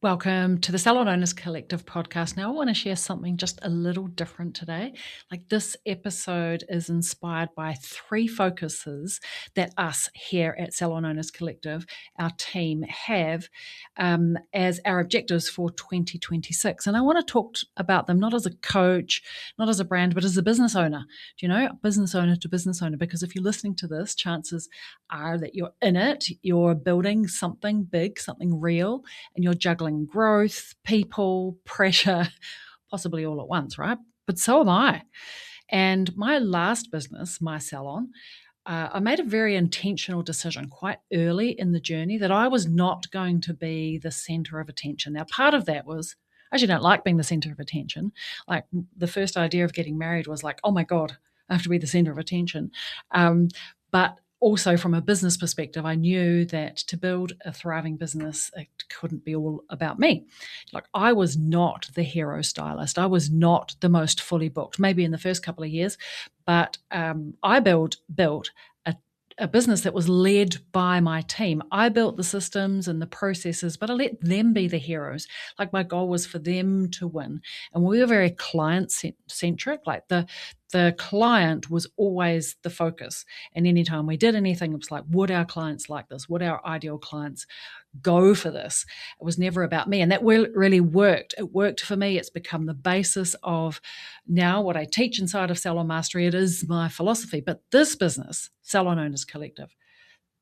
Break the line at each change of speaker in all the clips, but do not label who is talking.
Welcome to the Salon Owners Collective podcast. Now, I want to share something just a little different today. This episode is inspired by three focuses that us here at Salon Owners Collective, our team, have as our objectives for 2026. And I want to talk about them not as a coach, not as a brand, but as a business owner. Business owner to business owner, because if you're listening to this, chances are that you're in it, you're building something big, something real, and you're juggling growth, people, pressure, possibly all at once, right? But so am I. And my last business, my salon, I made a very intentional decision quite early in the journey that I was not going to be the center of attention. Now, part of that was I actually don't like being the center of attention. The first idea of getting married was like, oh my God, I have to be the center of attention. But also from a business perspective, I knew that to build a thriving business, it couldn't be all about me. I was not the hero stylist. I was not the most fully booked, maybe in the first couple of years, but I built a business that was led by my team. I built the systems and the processes, but I let them be the heroes. My goal was for them to win. And we were very client-centric. The client was always the focus. And anytime we did anything, it was like, would our clients like this? Would our ideal clients go for this? It was never about me. And that really worked. It worked for me. It's become the basis of now what I teach inside of Salon Mastery. It is my philosophy. But this business, Salon Owners Collective,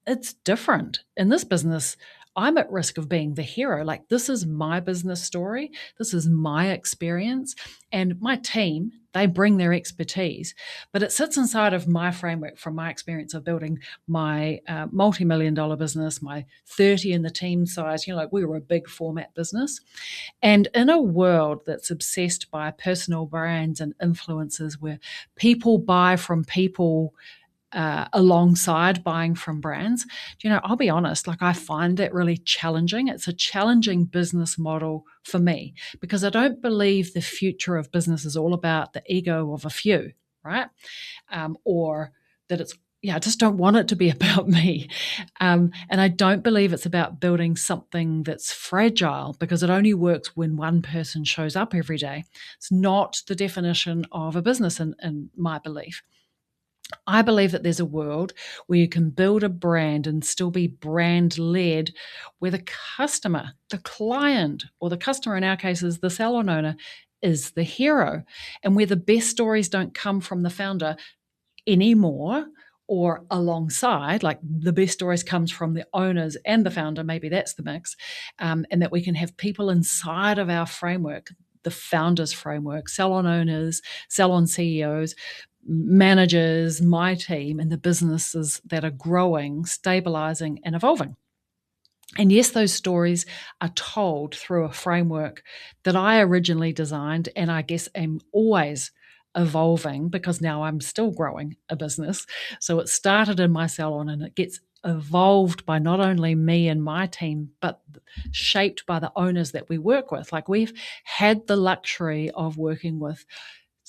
it's different. In this business, I'm at risk of being the hero. This is my business story. This is my experience. And my team, they bring their expertise, but it sits inside of my framework from my experience of building my multi-million-dollar business, my 30 in the team size. We were a big format business. And in a world that's obsessed by personal brands and influencers where people buy from people alongside buying from brands, I'll be honest, I find that really challenging. It's a challenging business model for me because I don't believe the future of business is all about the ego of a few, right? Or that I just don't want it to be about me. And I don't believe it's about building something that's fragile because it only works when one person shows up every day. It's not the definition of a business in my belief. I believe that there's a world where you can build a brand and still be brand-led, where the customer, the client, or the customer in our case is the salon owner, is the hero, and where the best stories don't come from the founder anymore or alongside, the best stories comes from the owners and the founder, maybe that's the mix, and that we can have people inside of our framework, the founders framework, salon owners, salon CEOs, managers, my team, and the businesses that are growing, stabilizing, and evolving. And yes, those stories are told through a framework that I originally designed, and I guess am always evolving because now I'm still growing a business. So it started in my salon and it gets evolved by not only me and my team, but shaped by the owners that we work with. We've had the luxury of working with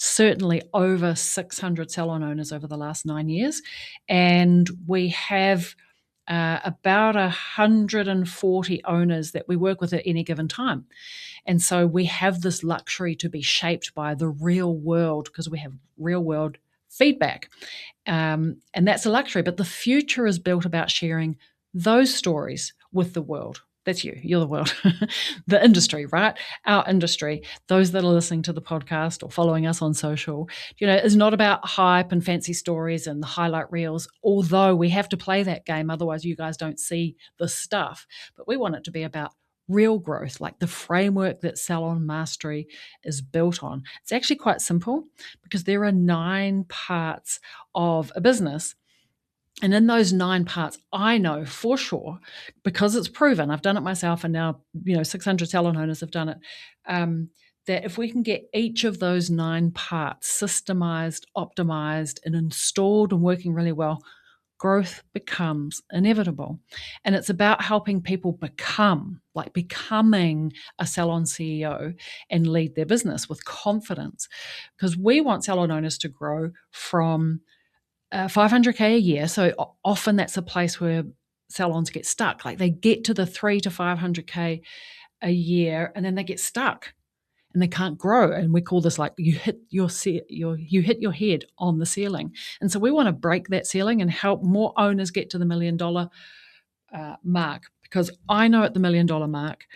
certainly over 600 salon owners over the last 9 years. And we have about 140 owners that we work with at any given time. And so we have this luxury to be shaped by the real world because we have real world feedback. And that's a luxury. But the future is built about sharing those stories with the world. That's you're the world, the industry, right? Our industry, those that are listening to the podcast or following us on social, is not about hype and fancy stories and the highlight reels, although we have to play that game. Otherwise, you guys don't see the stuff. But we want it to be about real growth, the framework that Salon Mastery is built on. It's actually quite simple because there are 9 parts of a business. And in those 9 parts, I know for sure, because it's proven, I've done it myself, and now 600 salon owners have done it, that if we can get each of those 9 parts systemized, optimized, and installed and working really well, growth becomes inevitable. And it's about helping people becoming a salon CEO and lead their business with confidence. Because we want salon owners to grow from 500K a year. So often that's a place where salons get stuck. They get to the 3 to 500K a year and then they get stuck and they can't grow. And we call this like you hit your head on the ceiling. And so we want to break that ceiling and help more owners get to the $1 million mark, because I know at the $1 million mark,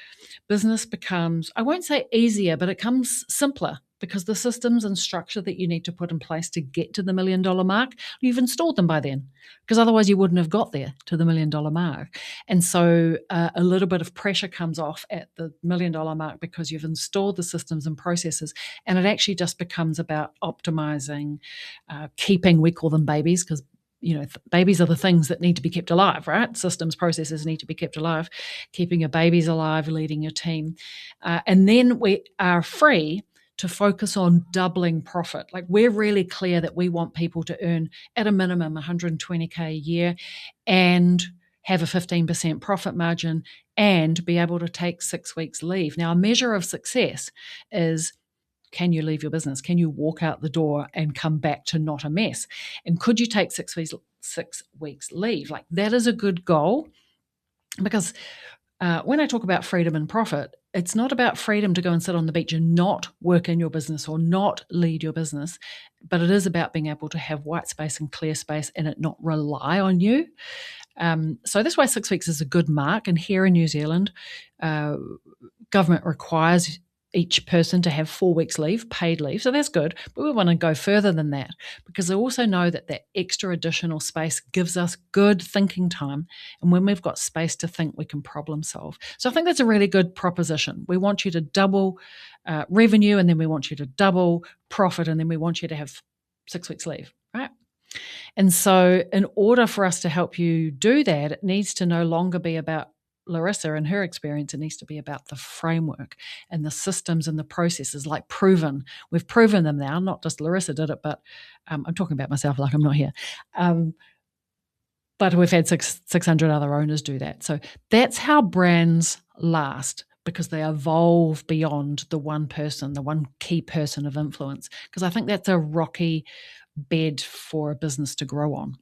business becomes, I won't say easier, but it comes simpler, because the systems and structure that you need to put in place to get to the $1 million mark, you've installed them by then, because otherwise you wouldn't have got there to the $1 million mark. And so a little bit of pressure comes off at the $1 million mark because you've installed the systems and processes, and it actually just becomes about optimizing, keeping, we call them babies, because babies are the things that need to be kept alive, right? Systems, processes need to be kept alive, keeping your babies alive, leading your team. And then we are free to focus on doubling profit. Like, we're really clear that we want people to earn at a minimum 120K a year and have a 15% profit margin and be able to take 6 weeks leave. Now, a measure of success is, can you leave your business? Can you walk out the door and come back to not a mess? And could you take 6 weeks leave? Like, that is a good goal, because when I talk about freedom and profit, it's not about freedom to go and sit on the beach and not work in your business or not lead your business, but it is about being able to have white space and clear space and it not rely on you. So that's why 6 weeks is a good mark. And here in New Zealand, government requires each person to have 4 weeks leave, paid leave. So that's good. But we want to go further than that, because I also know that that extra additional space gives us good thinking time. And when we've got space to think, we can problem solve. So I think that's a really good proposition. We want you to double revenue, and then we want you to double profit, and then we want you to have 6 weeks leave, right? And so in order for us to help you do that, it needs to no longer be about Larissa and her experience. It needs to be about the framework and the systems and the processes, like proven. We've proven them now, not just Larissa did it, but I'm talking about myself like I'm not here. But we've had 600 other owners do that. So that's how brands last, because they evolve beyond the one person, the one key person of influence, because I think that's a rocky bed for a business to grow on.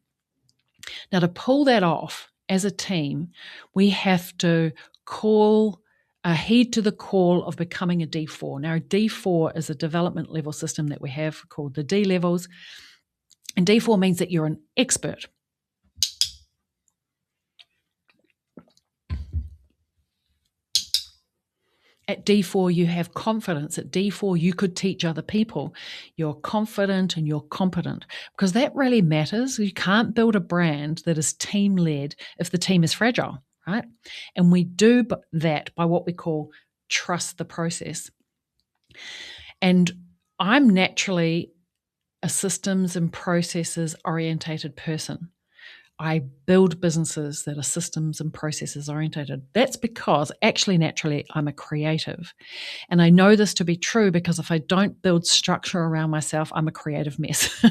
Now, to pull that off, as a team, we have to heed to the call of becoming a D4. Now, a D4 is a development level system that we have called the D levels. And D4 means that you're an expert. At D4, you have confidence. At D4, you could teach other people. You're confident and you're competent, because that really matters. You can't build a brand that is team-led if the team is fragile, right? And we do that by what we call trust the process. And I'm naturally a systems and processes orientated person. I build businesses that are systems and processes orientated. That's because actually naturally I'm a creative. And I know this to be true because if I don't build structure around myself, I'm a creative mess.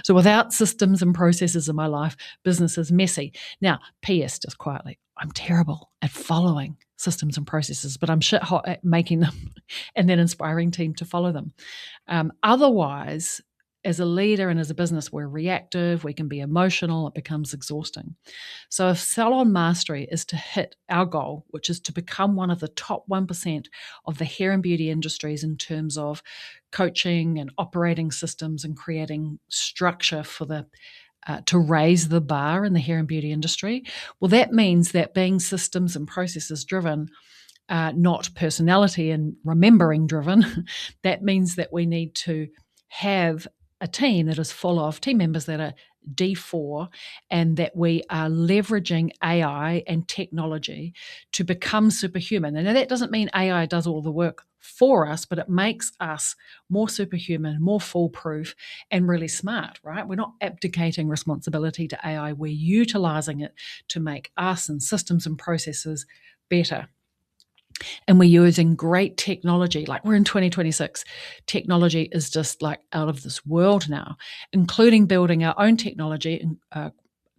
So without systems and processes in my life, business is messy. Now, PS, just quietly, I'm terrible at following systems and processes, but I'm shit hot at making them and then inspiring team to follow them. Otherwise, as a leader and as a business, we're reactive, we can be emotional, it becomes exhausting. So if Salon Mastery is to hit our goal, which is to become one of the top 1% of the hair and beauty industries in terms of coaching and operating systems and creating structure for to raise the bar in the hair and beauty industry, well, that means that being systems and processes driven, not personality and remembering driven, that means that we need to have a team that is full of team members that are D4, and that we are leveraging AI and technology to become superhuman. And that doesn't mean AI does all the work for us, but it makes us more superhuman, more foolproof, and really smart, right? We're not abdicating responsibility to AI. We're utilizing it to make us and systems and processes better. And we're using great technology. Like, we're in 2026. Technology is just like out of this world now, including building our own technology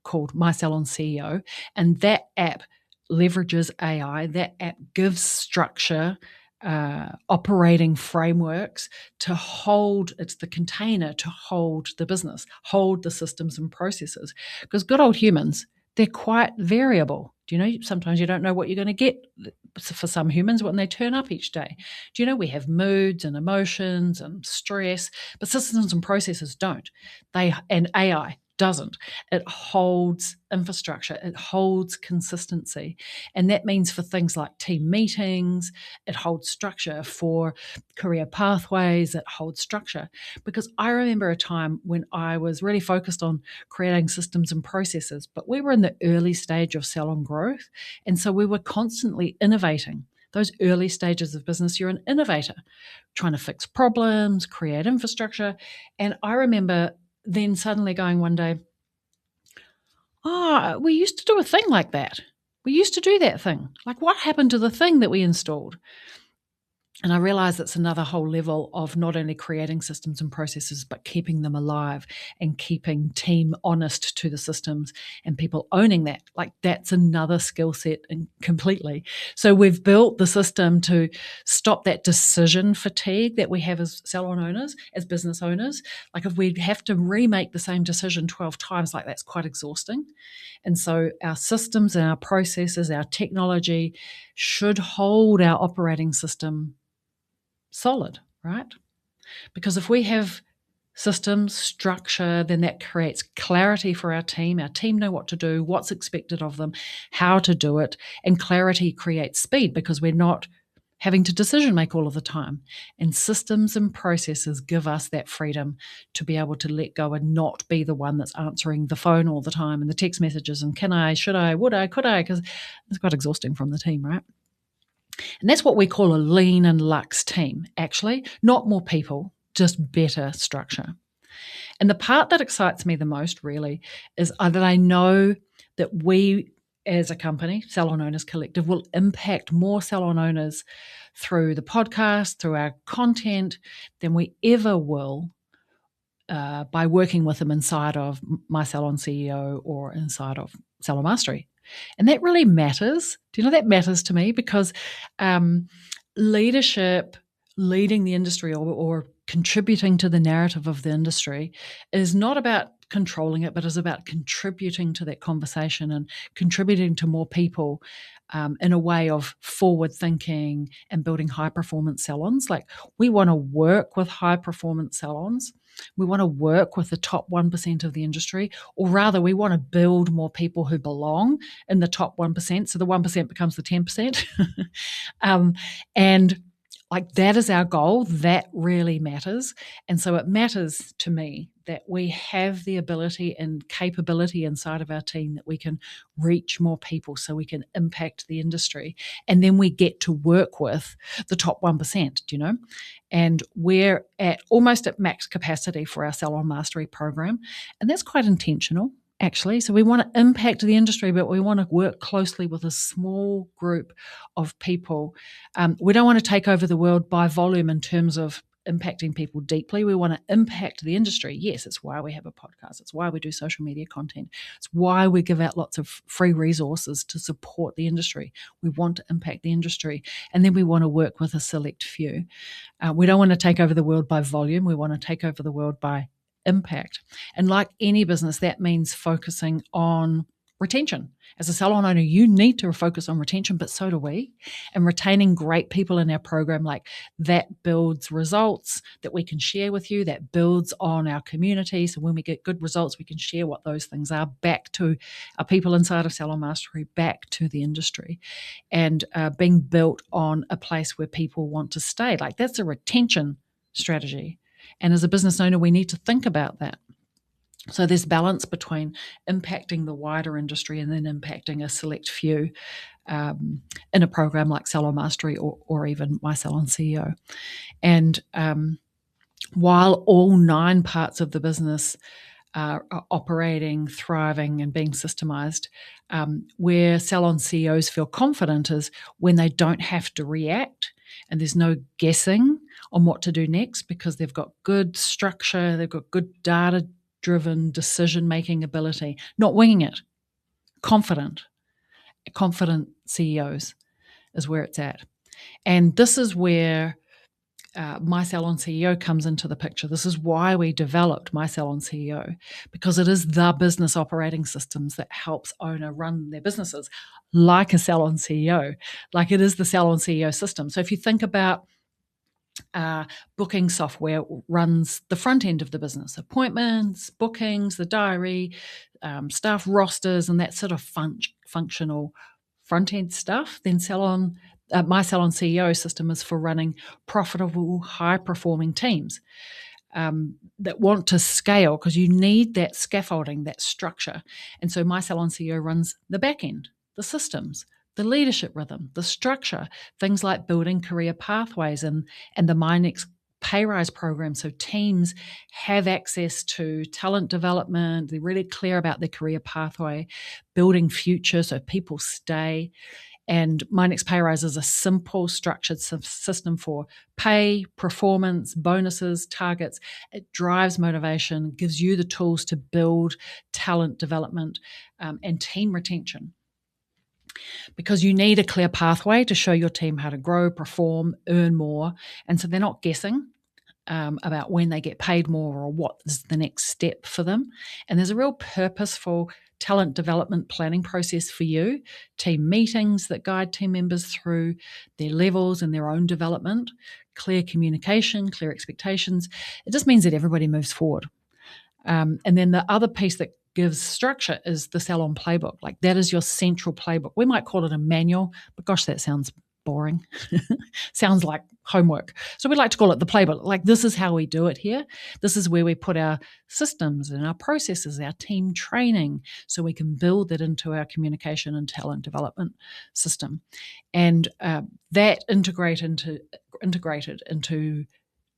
called My Salon CEO. And that app leverages AI. That app gives structure, operating frameworks to hold, it's the container to hold the business, hold the systems and processes. Because good old humans, they're quite variable. Do you know, sometimes you don't know what you're going to get for some humans when they turn up each day. Do you know we have moods and emotions and stress, but systems and processes don't. And AI doesn't. It holds infrastructure, it holds consistency. And that means for things like team meetings, it holds structure. For career pathways, it holds structure. Because I remember a time when I was really focused on creating systems and processes, but we were in the early stage of Salon growth. And so we were constantly innovating. Those early stages of business, you're an innovator, trying to fix problems, create infrastructure. And I remember then suddenly going one day, we used to do a thing like that. We used to do that thing. Like, what happened to the thing that we installed? And I realize it's another whole level of not only creating systems and processes, but keeping them alive and keeping team honest to the systems and people owning that. Like, that's another skill set completely. So we've built the system to stop that decision fatigue that we have as salon owners, as business owners. Like, if we have to remake the same decision 12 times, like, that's quite exhausting. And so our systems and our processes, our technology should hold our operating system solid, right? Because if we have systems, structure, then that creates clarity for our team. Our team know what to do, what's expected of them, how to do it, and clarity creates speed because we're not having to decision make all of the time. And systems and processes give us that freedom to be able to let go and not be the one that's answering the phone all the time and the text messages and can I, should I, would I, could I, because it's quite exhausting from the team, right? And that's what we call a lean and luxe team, actually. Not more people, just better structure. And the part that excites me the most, really, is that I know that we, as a company, Salon Owners Collective, will impact more salon owners through the podcast, through our content, than we ever will by working with them inside of My Salon CEO or inside of Salon Mastery. And that really matters. Do you know that matters to me? Because leadership, leading the industry or contributing to the narrative of the industry is not about controlling it, but is about contributing to that conversation and contributing to more people in a way of forward thinking and building high performance salons. Like, we want to work with high performance salons. We want to work with the top 1% of the industry, or rather we want to build more people who belong in the top 1%. So the 1% becomes the 10%. And like, that is our goal. That really matters. And so it matters to me that we have the ability and capability inside of our team that we can reach more people so we can impact the industry. And then we get to work with the top 1%, do you know? And we're almost at max capacity for our Salon Mastery program. And that's quite intentional, actually. So we want to impact the industry, but we want to work closely with a small group of people. We don't want to take over the world by volume in terms of impacting people deeply. We want to impact the industry. Yes, it's why we have a podcast. It's why we do social media content. It's why we give out lots of free resources to support the industry. We want to impact the industry. And then we want to work with a select few. We don't want to take over the world by volume. We want to take over the world by impact. And like any business, that means focusing on retention. As a salon owner, you need to focus on retention, but so do we. And retaining great people in our program, like, that builds results that we can share with you, that builds on our community. So when we get good results, we can share what those things are back to our people inside of Salon Mastery, back to the industry, and being built on a place where people want to stay. Like, that's a retention strategy. And as a business owner, we need to think about that. So there's balance between impacting the wider industry and then impacting a select few in a program like Salon Mastery or even My Salon CEO. And while all 9 parts of the business are operating, thriving, and being systemized, where salon CEOs feel confident is when they don't have to react and there's no guessing on what to do next, because they've got good structure, they've got good data-driven decision-making ability, not winging it. Confident CEOs is where it's at. And this is where My Salon CEO comes into the picture. This is why we developed My Salon CEO, because it is the business operating systems that helps owner run their businesses like a Salon CEO, like it is the Salon CEO system. So if you think about booking software runs the front end of the business, appointments, bookings, the diary, staff rosters, and that sort of functional front end stuff. Then My Salon CEO system is for running profitable, high performing teams that want to scale, because you need that scaffolding, that structure. And so My Salon CEO runs the back end, the systems, the leadership rhythm, the structure, things like building career pathways and the My Next Pay Rise program. So teams have access to talent development. They're really clear about their career pathway, building future so people stay. And My Next Pay Rise is a simple, structured system for pay, performance, bonuses, targets. It drives motivation, gives you the tools to build talent development and team retention. Because you need a clear pathway to show your team how to grow, perform, earn more. And so they're not guessing about when they get paid more or what is the next step for them. And there's a real purposeful talent development planning process for you, team meetings that guide team members through their levels and their own development, clear communication, clear expectations. It just means that everybody moves forward. And then the other piece that gives structure is the Salon playbook. Like that is your central playbook. We might call it a manual, but gosh, that sounds boring. Sounds like homework. So we like to call it the playbook. Like this is how we do it here. This is where we put our systems and our processes, our team training, so we can build that into our communication and talent development system. And that integrated into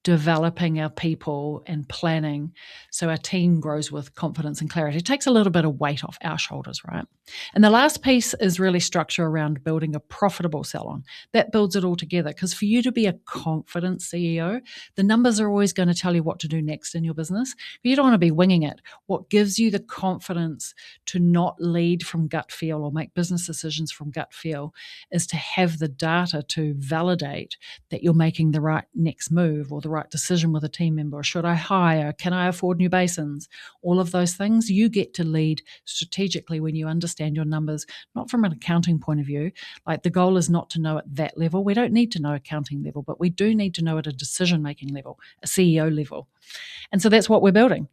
developing our people and planning so our team grows with confidence and clarity. It takes a little bit of weight off our shoulders, right? And the last piece is really structure around building a profitable salon. That builds it all together, because for you to be a confident CEO, the numbers are always going to tell you what to do next in your business. But you don't want to be winging it. What gives you the confidence to not lead from gut feel or make business decisions from gut feel is to have the data to validate that you're making the right next move or the right decision with a team member. Should I hire? Can I afford new basins? All of those things. You get to lead strategically when you understand your numbers, not from an accounting point of view. Like the goal is not to know at that level. We don't need to know accounting level, but we do need to know at a decision-making level, a CEO level. And so that's what we're building.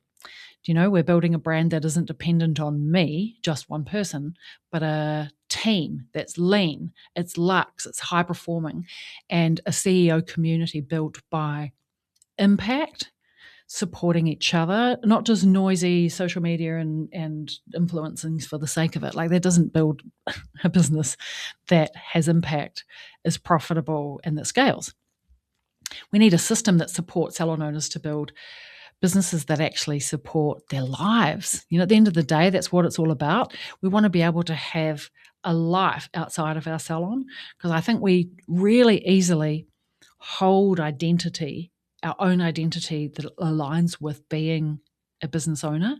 We're building a brand that isn't dependent on me, just one person, but a team that's lean, it's luxe, it's high performing, and a CEO community built by impact, supporting each other, not just noisy social media and influencing for the sake of it. Like that doesn't build a business that has impact, is profitable, and that scales. We need a system that supports salon owners to build businesses that actually support their lives. At the end of the day, that's what it's all about. We want to be able to have a life outside of our salon, because I think we really easily hold identity, our own identity, that aligns with being a business owner.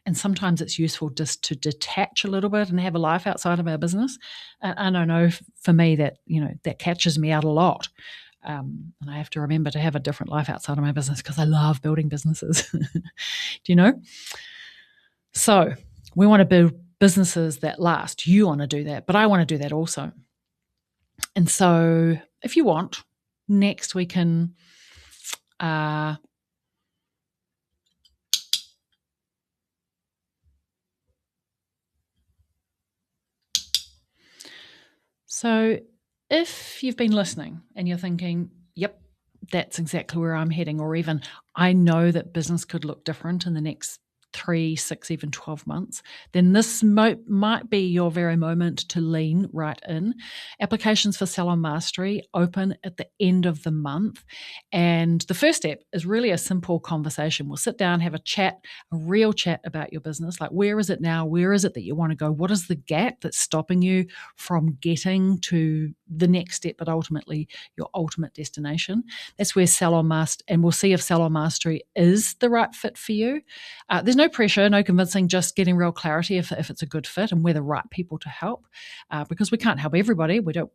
And sometimes it's useful just to detach a little bit and have a life outside of our business. And I know for me that, that catches me out a lot. And I have to remember to have a different life outside of my business, because I love building businesses. Do you know? So we want to build businesses that last. You want to do that, but I want to do that also. And so if you want, next we can so if you've been listening and you're thinking, yep, that's exactly where I'm heading, or even I know that business could look different in the next 3, 6, even 12 months, then this might be your very moment to lean right in. Applications for Salon Mastery open at the end of the month. And the first step is really a simple conversation. We'll sit down, have a chat, a real chat about your business. Like, where is it now? Where is it that you want to go? What is the gap that's stopping you from getting to the next step, but ultimately your ultimate destination? That's where Salon Mastery, and we'll see if Salon Mastery is the right fit for you. There's no pressure, no convincing, just getting real clarity if it's a good fit and we're the right people to help, because we can't help everybody. We don't,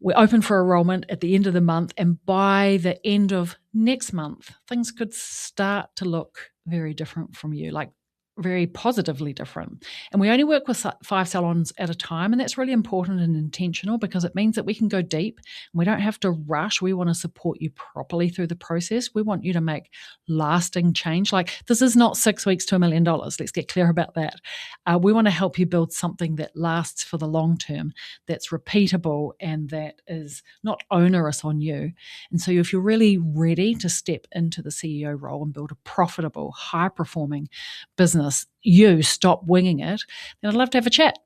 We're open for enrollment at the end of the month, and by the end of next month, things could start to look very different from you, like very positively different. And we only work with 5 salons at a time, and that's really important and intentional because it means that we can go deep and we don't have to rush. We want to support you properly through the process. We want you to make lasting change. Like, this is not 6 weeks to $1 million. Let's get clear about that. We want to help you build something that lasts for the long term, that's repeatable, and that is not onerous on you. And so if you're really ready to step into the CEO role and build a profitable, high-performing business, you stop winging it, then I'd love to have a chat.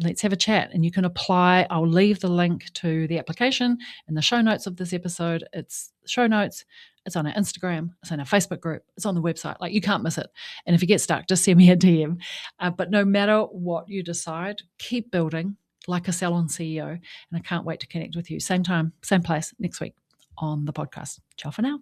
Let's have a chat, and you can apply. I'll leave the link to the application in the show notes of this episode. It's show notes. It's on our Instagram. It's on our Facebook group. It's on the website. Like, you can't miss it. And if you get stuck, just send me a DM. But no matter what you decide, keep building like a salon CEO. And I can't wait to connect with you. Same time, same place next week on the podcast. Ciao for now.